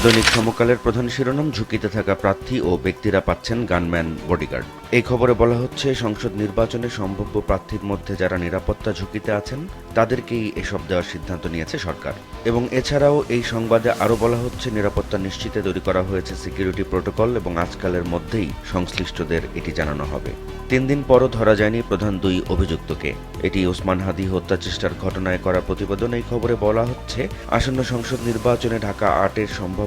দৈনিক সমকালের প্রধান শিরোনাম, ঝুঁকিতে থাকা প্রার্থী ও ব্যক্তিরা পাচ্ছেন গানম্যান বডিগার্ড। এই খবরে বলা হচ্ছে, সংসদ নির্বাচনে সম্ভাব্য প্রার্থীর মধ্যে যারা নিরাপত্তা ঝুঁকিতে আছেন তাদেরকেই এসব দেওয়ার সিদ্ধান্ত নিয়েছে সরকার। এবং এছাড়াও এই সংবাদে আরও বলা হচ্ছে, নিরাপত্তা নিশ্চিতে তৈরি করা হয়েছে সিকিউরিটি প্রোটোকল এবং আজকালের মধ্যেই সংশ্লিষ্টদের এটি জানানো হবে। 3 দিন পরও ধরা যায়নি প্রধান 2 অভিযুক্তকে। এটি ওসমান হাদি হত্যা চেষ্টার ঘটনায় করা প্রতিবেদন। এই খবরে বলা হচ্ছে, আসন্ন সংসদ নির্বাচনে ঢাকা 8-এর সম্ভাব্য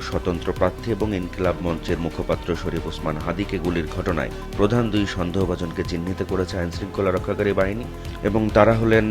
স্বতন্ত্র প্রার্থী এবং ইনকিলাব মঞ্চের মুখপাত্র শরীফ ওসমান হাদিকে গুলির ঘটনায় প্রধান 2 সন্দেহভাজনকে চিহ্নিত করেছে আইন শৃঙ্খলা রক্ষাকারী বাহিনী। এবং তারা হলেন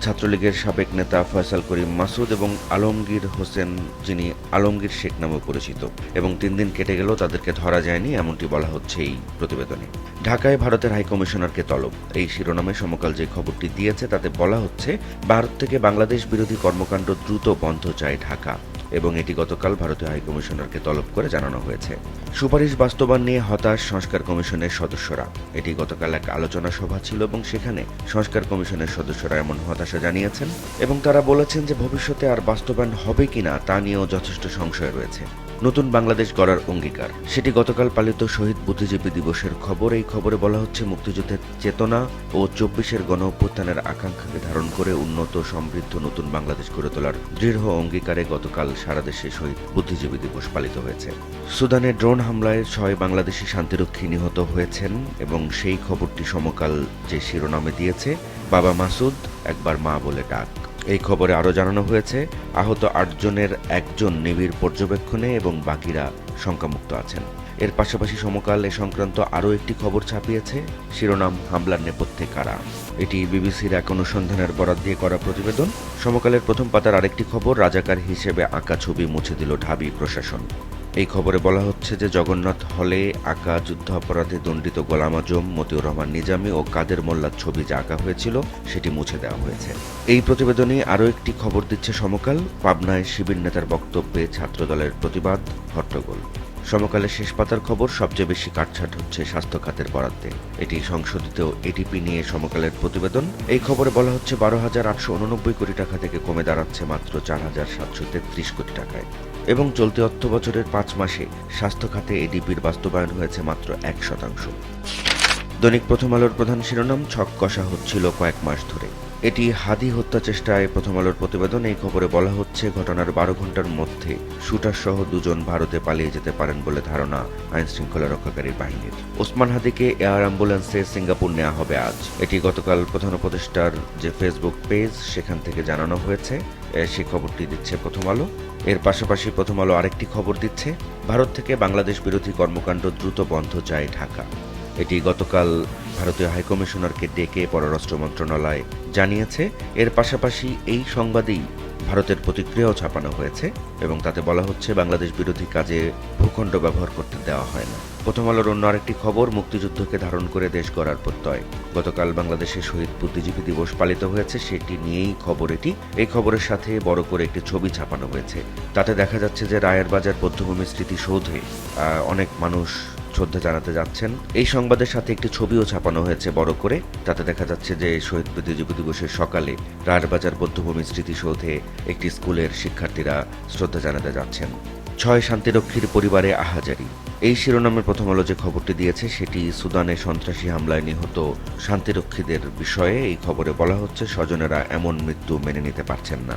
ছাত্রলীগের সাবেক নেতা ফয়সাল করিম মাসুদ এবং আলমগীর হোসেন, যিনি আলমগীর শেখ নামে পরিচিত। এবং 3 দিন কেটে গেলেও তাদেরকে ধরা যায়নি, এমনটি বলা হচ্ছে এই প্রতিবেদনে। ঢাকায় ভারতের হাইকমিশনারকে তলব, এই শিরোনামে সমকাল যে খবরটি দিয়েছে তাতে বলা হচ্ছে, ভারত থেকে বাংলাদেশ বিরোধী কর্মকাণ্ড দ্রুত বন্ধ চায় ঢাকা। এবং এটি গতকাল ভারতীয় হাইকমিশনারকে তলব করে জানানো হয়েছে। সুপারিশ বাস্তবায়ন নিয়ে হতাশ সংস্কার কমিশনের সদস্যরা। এটি গতকাল এক আলোচনা সভা ছিল এবং সেখানে সংস্কার কমিশনের সদস্যরা এমন হতাশা জানিয়েছেন এবং তারা বলেছেন যে ভবিষ্যতে আর বাস্তবায়ন হবে কিনা তা নিয়েও যথেষ্ট সংশয় রয়েছে। নতুন বাংলাদেশ গড়ার অঙ্গীকার, সেটি গতকাল পালিত শহীদ বুদ্ধিজীবী দিবসের খবর। এই খবরে বলা হচ্ছে, মুক্তিযুদ্ধের চেতনা ও 24-এর গণ অভ্যুত্থানের আকাঙ্ক্ষাকে ধারণ করে উন্নত সমৃদ্ধ নতুন বাংলাদেশ গড়ে তোলার দৃঢ় অঙ্গীকারে গতকাল সারা দেশে শহীদ বুদ্ধিজীবী দিবস পালিত হয়েছে। সুদানে ড্রোন হামলায় 6 বাংলাদেশি শান্তিরক্ষী নিহত হয়েছেন এবং সেই খবরটি সমকাল যে শিরোনামে দিয়েছে, বাবা মাসুদ একবার মা বলে ডাক। এই খবরে আরও জানানো হয়েছে, আহত 8 জনের 1 জন নিবিড় পর্যবেক্ষণে এবং বাকিরা শঙ্কামুক্ত আছেন। এর পাশাপাশি সমকাল এ সংক্রান্ত আরও একটি খবর ছাপিয়েছে, শিরোনাম, হামলার নেপথ্যে কারা। এটি বিবিসির এক অনুসন্ধানের বরাত দিয়ে করা প্রতিবেদন। সমকালের প্রথম পাতার আরেকটি খবর, রাজাকার হিসেবে আঁকা ছবি মুছে দিল ঢাবি প্রশাসন। এই খবরে বলা হচ্ছে যে জগন্নাথ হলে আঁকা যুদ্ধাপরাধে দণ্ডিত গোলাম আজম, মতিউর রহমান নিজামী ও কাদের মোল্লার ছবি যা আঁকা হয়েছিল সেটি মুছে দেওয়া হয়েছে। এই প্রতিবেদনে আরও একটি খবর দিচ্ছে সমকাল, পাবনায় শিবির নেতার বক্তব্যে ছাত্রদলের প্রতিবাদ, হট্টগোল। সমকালের শেষ পাতার খবর, সবচেয়ে বেশি কাটছাট হচ্ছে স্বাস্থ্য খাতের বরাদ্দে। এটি সংশোধিত এডিপি নিয়ে সমকালের প্রতিবেদন। এই খবরে বলা হচ্ছে, 12,889 কোটি টাকা থেকে কমে দাঁড়াচ্ছে মাত্র 4,733 কোটি টাকায়। এবং চলতি অর্থ বছরের 5 মাসে স্বাস্থ্য খাতে এডিপির বাস্তবায়ন হয়েছে মাত্র 1%। দৈনিক প্রথম আলোর প্রধান শিরোনাম, ছক কষা হচ্ছিল কয়েক মাস ধরে। এটি হাদি হত্যা চেষ্টায় প্রথম আলোর প্রতিবেদন। এই খবরে বলা হচ্ছে, ঘটনার 12 ঘন্টার মধ্যে শুটার সহ 2 জন ভারতে পালিয়ে যেতে পারেন বলে ধারণা আইন শৃঙ্খলা রক্ষাকারী বাহিনীর। ওসমান হাদিকে এয়ার অ্যাম্বুলেন্সে সিঙ্গাপুর নেওয়া হবে আজ। এটি গতকাল প্রধান উপদেষ্টার যে ফেসবুক পেজ সেখান থেকে জানানো হয়েছে। সেই খবরটি দিচ্ছে প্রথম আলো। এর পাশাপাশি প্রথম আলো আরেকটি খবর দিচ্ছে, ভারত থেকে বাংলাদেশ বিরোধী কর্মকাণ্ড দ্রুত বন্ধ চায় ঢাকা। এটি গতকাল ভারতীয় হাইকমিশনারকে ডেকে পররাষ্ট্র মন্ত্রণালয় জানিয়েছে। এর পাশাপাশি এই সংবাদেই ভারতের প্রতিক্রিয়াও ছাপানো হয়েছে এবং তাতে বলা হচ্ছে, বাংলাদেশ বিরোধী কাজে ভূখণ্ড ব্যবহার করতে দেওয়া হয় না। প্রথম আলোর অন্য আরেকটি খবর, মুক্তিযুদ্ধকে ধারণ করে দেশ গড়ার প্রত্যয়। গতকাল বাংলাদেশে শহীদ বুদ্ধিজীবী দিবস পালিত হয়েছে, সেটি নিয়েই খবর এটি। এই খবরের সাথে বড় করে একটি ছবি ছাপানো হয়েছে। তাতে দেখা যাচ্ছে যে রায়ের বাজার বৌদ্ধভূমি স্মৃতিসৌধে অনেক মানুষ শ্রদ্ধা জানাতে যাচ্ছেন। এই সংবাদের সাথে একটি ছবিও ছাপানো হয়েছে বড় করে। তাতে দেখা যাচ্ছে যে শহীদ বুদ্ধিজীবী দিবসের সকালে রায়েরবাজার বৌদ্ধভূমি স্মৃতিসৌধে একটি স্কুলের শিক্ষার্থীরা শ্রদ্ধা জানাতে যাচ্ছেন। 6 শান্তিরক্ষীর পরিবারে আহাজারি, এই শিরোনামের প্রথম আলো যে খবরটি দিয়েছে সেটি সুদানে সন্ত্রাসী হামলায় নিহত শান্তিরক্ষীদের বিষয়ে। এই খবরে বলা হচ্ছে, স্বজনেরা এমন মৃত্যু মেনে নিতে পারছেন না।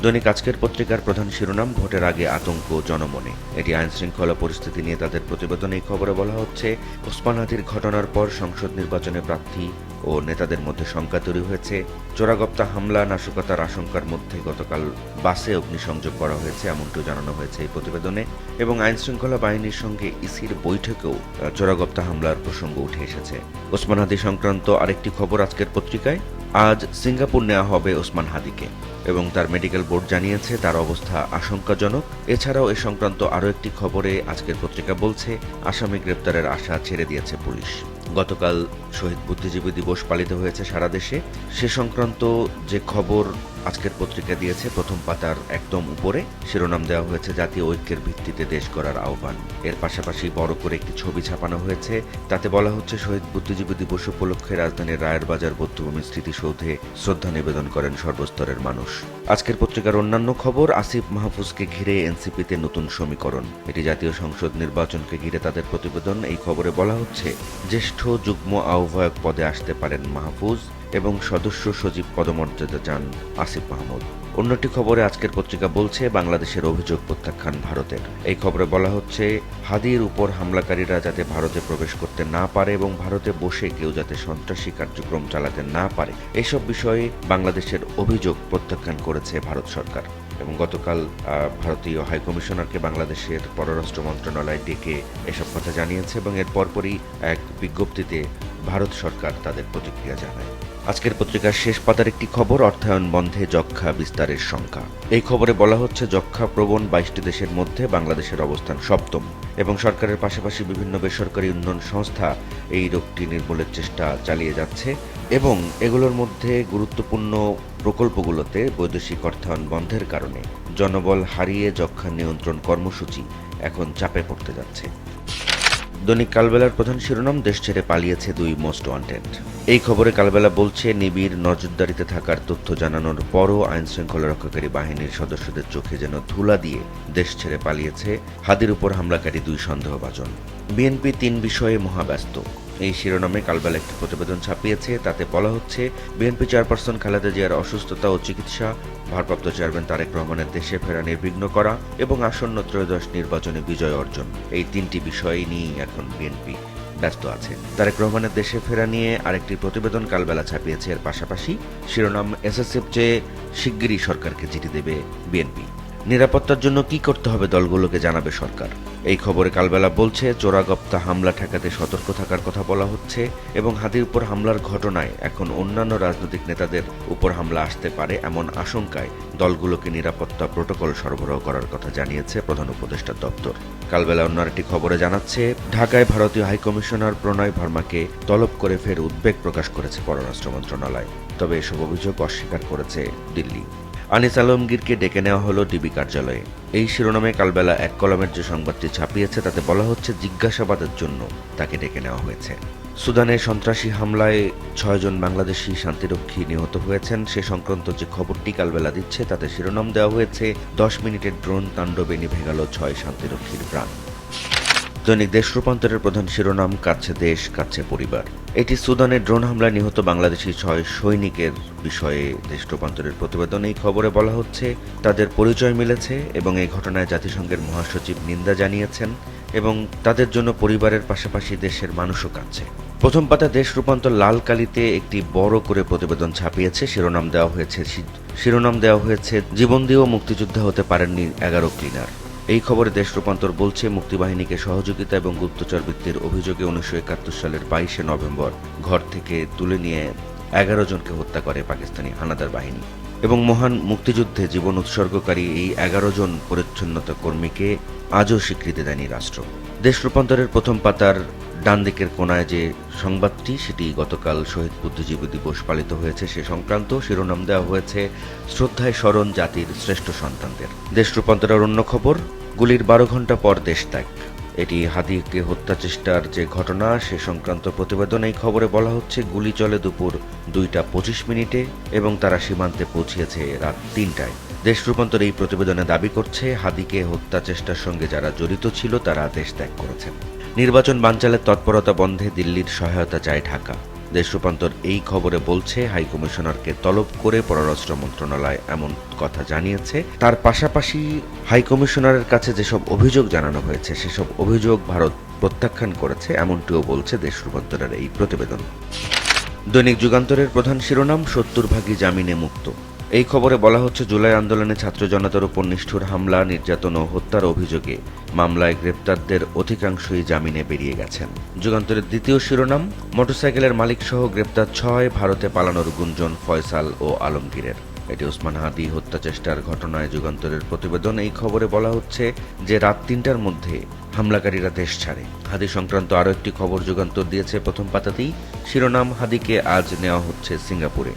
দৈনিক আজকের পত্রিকার প্রধান শিরোনাম, ভোটের আগে আতঙ্ক জনমনে। এটি আইন শৃঙ্খলা পরিস্থিতি নিয়ে তাদের প্রতিবেদন। এই খবরে বলা হচ্ছে, ওসমান হাদির ঘটনার পর সংসদ নির্বাচনে প্রার্থী ও নেতাদের মধ্যে শঙ্কা তৈরি হয়েছে। চোরাগপ্তা হামলা, নাশকতার আশঙ্কার মধ্যে গতকাল বাসে অগ্নিসংযোগ করা হয়েছে, এমনটিও জানানো হয়েছে এই প্রতিবেদনে। এবং আইন শৃঙ্খলা বাহিনীর সঙ্গে ইসির বৈঠকেও চোরাগপ্তা হামলার প্রসঙ্গ উঠে এসেছে। ওসমান হাদি সংক্রান্ত আরেকটি খবর আজকের পত্রিকায়, আজ সিঙ্গাপুর নেওয়া হবে ওসমান হাদিকে এবং তার মেডিকেল বোর্ড জানিয়েছে তার অবস্থা আশঙ্কাজনক। এছাড়াও এ সংক্রান্ত আরও একটি খবরে আজকের পত্রিকা বলছে, আসামি গ্রেপ্তারের আশা ছেড়ে দিয়েছে পুলিশ। গতকাল শহীদ বুদ্ধিজীবী দিবস পালিত হয়েছে সারা দেশে। সে সংক্রান্ত যে খবর আজকের পত্রিকা দিয়েছে প্রথম পাতার একদম উপরে শিরোনাম দেওয়া হয়েছে জাতীয় ঐক্যের ভিত্তিতে দেশ গড়ার আহ্বান। এর পাশাপাশি বড় করে একটি ছবি ছাপানো হয়েছে, তাতে বলা হচ্ছে শহীদ বুদ্ধিজীবী দিবস উপলক্ষে রাজধানীর রায়ের বাজার বৌদ্ধভূমি স্মৃতিসৌধে শ্রদ্ধা নিবেদন করেন সর্বস্তরের মানুষ। আজকের পত্রিকার অন্যান্য খবর, আসিফ মাহফুজকে ঘিরে এনসিপিতে নতুন সমীকরণ। এটি জাতীয় সংসদ নির্বাচনকে ঘিরে তাদের প্রতিবেদন। এই খবরে বলা হচ্ছে জ্যেষ্ঠ যুগ্ম আহ্বায়ক পদে আসতে পারেন মাহফুজ এবং সদস্য সচিব পদমর্যাদা চান আসিফ মাহমুদ। অন্যটি খবরে আজকের পত্রিকা বলছে বাংলাদেশের অভিযোগ প্রত্যাখ্যান ভারতের। এই খবরে বলা হচ্ছে হাদির উপর হামলাকারীরা যাতে ভারতে প্রবেশ করতে না পারে এবং ভারতে বসে কেউ যাতে সন্ত্রাসী কার্যক্রম চালাতে না পারে, এসব বিষয়ে বাংলাদেশের অভিযোগ প্রত্যাখ্যান করেছে ভারত সরকার। এবং গতকাল ভারতীয় হাইকমিশনারকে বাংলাদেশের পররাষ্ট্র মন্ত্রণালয় ডেকে এসব কথা জানিয়েছে এবং এর পরপরই এক বিজ্ঞপ্তিতে ভারত সরকার তাদের প্রতিক্রিয়া জানায়। আজকের পত্রিকার শেষ পাতার একটি খবর, অর্থায়ন বন্ধে যক্ষ্মা বিস্তারের শঙ্কা। এই খবরে বলা হচ্ছে যক্ষ্মা প্রবণ 22টি দেশের মধ্যে বাংলাদেশের অবস্থান সপ্তম এবং সরকারের পাশাপাশি বিভিন্ন বেসরকারি উন্নয়ন সংস্থা এই রোগটি নির্মূলের চেষ্টা চালিয়ে যাচ্ছে এবং এগুলোর মধ্যে গুরুত্বপূর্ণ প্রকল্পগুলোতে বৈদেশিক অর্থায়ন বন্ধের কারণে জনবল হারিয়ে যক্ষ্মা নিয়ন্ত্রণ কর্মসূচি এখন চাপে পড়তে যাচ্ছে। দৈনিক কালবেলার প্রধান শিরোনাম, দেশ ছেড়ে পালিয়েছে 2 মোস্ট ওয়ান্টেড। এই খবরে কালবেলা বলছে নিবিড় নজরদারিতে থাকার তথ্য জানানোর পরও আইন শৃঙ্খলা রক্ষাকারী বাহিনীর সদস্যদের চোখে যেন ধুলা দিয়ে দেশ ছেড়ে পালিয়েছে হাদির উপর হামলাকারী 2 সন্দেহভাজন। বিএনপি 3 বিষয়ে মহাব্যস্ত। এই শিরোনামে কালবেলা একটি প্রতিবেদন ছাপিয়েছে, তাতে বলা হচ্ছে বিএনপি চেয়ারপারসন খালেদা জিয়ার অসুস্থতা ও চিকিৎসা, ভারপ্রাপ্ত চেয়ারম্যান তারেক রহমানের দেশে ফেরা নির্বিঘ্ন করা এবং আসন্ন ত্রয়োদশ নির্বাচনে বিজয় অর্জন, এই 3টি বিষয় নিয়েই এখন বিএনপি ব্যস্ত আছে। তারেক রহমানের দেশে ফেরা নিয়ে আরেকটি প্রতিবেদন কালবেলা ছাপিয়েছে। এর পাশাপাশি শিরোনাম, এসএসএফ চেয়ে শিগগিরই সরকারকে চিঠি দেবে বিএনপি। নিরাপত্তার জন্য কি করতে হবে দলগুলোকে জানাবে সরকার। এই খবরে কালবেলা বলছে চোরাগপ্তা হামলা ঠেকাতে সতর্ক থাকার কথা বলা হচ্ছে এবং হাদির উপর হামলার ঘটনায় এখন অন্যান্য রাজনৈতিক নেতাদের উপর হামলা আসতে পারে এমন আশঙ্কায় দলগুলোকে নিরাপত্তা প্রোটোকল সরবরাহ করার কথা জানিয়েছে প্রধান উপদেষ্টার দপ্তর। কালবেলা অন্য আরেকটি খবরে জানাচ্ছে ঢাকায় ভারতীয় হাইকমিশনার প্রণয় ভার্মাকে তলব করে ফের উদ্বেগ প্রকাশ করেছে পররাষ্ট্র মন্ত্রণালয়, তবে এসব অভিযোগ অস্বীকার করেছে দিল্লি। আনিস আলমগীরকে ডেকে নেওয়া হলো ডিবি কার্যালয়ে। এই শিরোনামে কালবেলা এক কলামের যে সংবাদটি ছাপিয়েছে তাতে বলা হচ্ছে জিজ্ঞাসাবাদের জন্য তাকে ডেকে নেওয়া হয়েছে। সুদানে সন্ত্রাসী হামলায় 6 জন বাংলাদেশি শান্তিরক্ষী নিহত হয়েছেন, সে সংক্রান্ত যে খবরটি কালবেলা দিচ্ছে তাতে শিরোনাম দেওয়া হয়েছে 10 মিনিটের ড্রোন তাণ্ডবে নিভে গেল 6 শান্তিরক্ষীর প্রাণ। দৈনিক দেশ রূপান্তরের প্রধান শিরোনাম, কাছে দেশ কাছে পরিবার। এটি সুদানের ড্রোন হামলায় নিহত বাংলাদেশি 6 সৈনিকের বিষয়ে দেশ রূপান্তরের প্রতিবেদন। এই খবরে বলা হচ্ছে তাদের পরিচয় মিলেছে এবং এই ঘটনায় জাতিসংঘের মহাসচিব নিন্দা জানিয়েছেন এবং তাদের জন্য পরিবারের পাশাপাশি দেশের মানুষও কাঁদছে। প্রথম পাতা দেশ রূপান্তর লাল কালিতে একটি বড় করে প্রতিবেদন ছাপিয়েছে। শিরোনাম দেওয়া হয়েছে জীবন দিয়েও মুক্তিযোদ্ধা হতে পারেননি 11 ক্লিনার। এই খবরে দেশ রূপান্তর বলছে মুক্তিবাহিনীকে সহযোগিতা এবং গুপ্তচর বৃত্তির অভিযোগে 1971 সালের 22 নভেম্বর ঘর থেকে তুলে নিয়ে 11 জনকে হত্যা করে পাকিস্তানি হানাদার বাহিনী এবং মহান মুক্তিযুদ্ধে জীবন উৎসর্গকারী এই 11 জন পরিচ্ছন্নতা কর্মীকে আজও স্বীকৃতি দেয়নি রাষ্ট্র। দেশ রূপান্তরের প্রথম পাতার ডান দিকের কোনায় যে সংবাদটি, সেটি গতকাল শহীদ বুদ্ধিজীবী দিবস পালিত হয়েছে সে সংক্রান্ত। শিরোনাম দেওয়া হয়েছে শ্রদ্ধায় স্মরণ জাতির শ্রেষ্ঠ সন্তানদের। দেশ রূপান্তরের অন্য খবর, গুলির 12 ঘণ্টা পর দেশ ত্যাগ। এটি হাদিকে হত্যা চেষ্টার যে ঘটনা সে সংক্রান্ত প্রতিবেদন। এই খবরে বলা হচ্ছে গুলি চলে দুপুর 2:25 এবং তারা সীমান্তে পৌঁছিয়েছে রাত 3টায়। দেশ রূপান্তর এই প্রতিবেদনে দাবি করছে হাদিকে হত্যা চেষ্টার সঙ্গে যারা জড়িত ছিল তারা দেশ ত্যাগ করেছেন। নির্বাচন বানচালের তৎপরতা বন্ধে দিল্লির সহায়তা চায় ঢাকা। দেশ রূপান্তর এই খবরে বলছে হাইকমিশনারকে তলব করে পররাষ্ট্র মন্ত্রণালয় এমন কথা জানিয়েছে। তার পাশাপাশি হাইকমিশনারের কাছে যেসব অভিযোগ জানানো হয়েছে সেসব অভিযোগ ভারত প্রত্যাখ্যান করেছে, এমনটিও বলছে দেশ রূপান্তরের এই প্রতিবেদন। দৈনিক যুগান্তরের প্রধান শিরোনাম, 70 ভাগই জামিনে মুক্ত। এই খবরে বলা হচ্ছে জুলাই আন্দোলনে ছাত্র জনতার উপর নিষ্ঠুর হামলা, নির্যাতন ও হত্যার অভিযোগে মামলায় গ্রেপ্তারদের অধিকাংশই জামিনে বেরিয়ে গেছেন। যুগান্তরের দ্বিতীয় শিরোনাম, মোটরসাইকেলের মালিকসহ গ্রেপ্তার 6, ভারতে পালানোর গুঞ্জন ফয়সাল ও আলমগীরের। এটি ওসমান হাদি হত্যা চেষ্টার ঘটনায় যুগান্তরের প্রতিবেদন। এই খবরে বলা হচ্ছে যে রাত 3টার মধ্যে হামলাকারীরা দেশ ছাড়ে। হাদি সংক্রান্ত আরও একটি খবর যুগান্তর দিয়েছে প্রথম পাতাতেই। শিরোনাম, হাদিকে আজ নেওয়া হচ্ছে সিঙ্গাপুরে।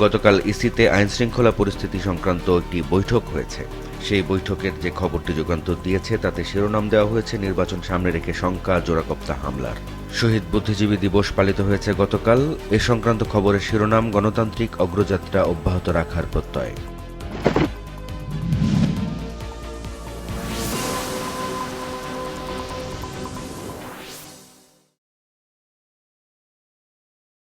গতকাল ইসিতে আইনশৃঙ্খলা পরিস্থিতি সংক্রান্ত একটি বৈঠক হয়েছে। সেই বৈঠকের যে খবরটি যুগান্তর দিয়েছে তাতে শিরোনাম দেওয়া হয়েছে নির্বাচন সামনে রেখে শঙ্কা জোড়াকপ্তা হামলার। শহীদ বুদ্ধিজীবী দিবস পালিত হয়েছে গতকাল। এ সংক্রান্ত খবরের শিরোনাম গণতান্ত্রিক অগ্রযাত্রা অব্যাহত রাখার প্রত্যয়।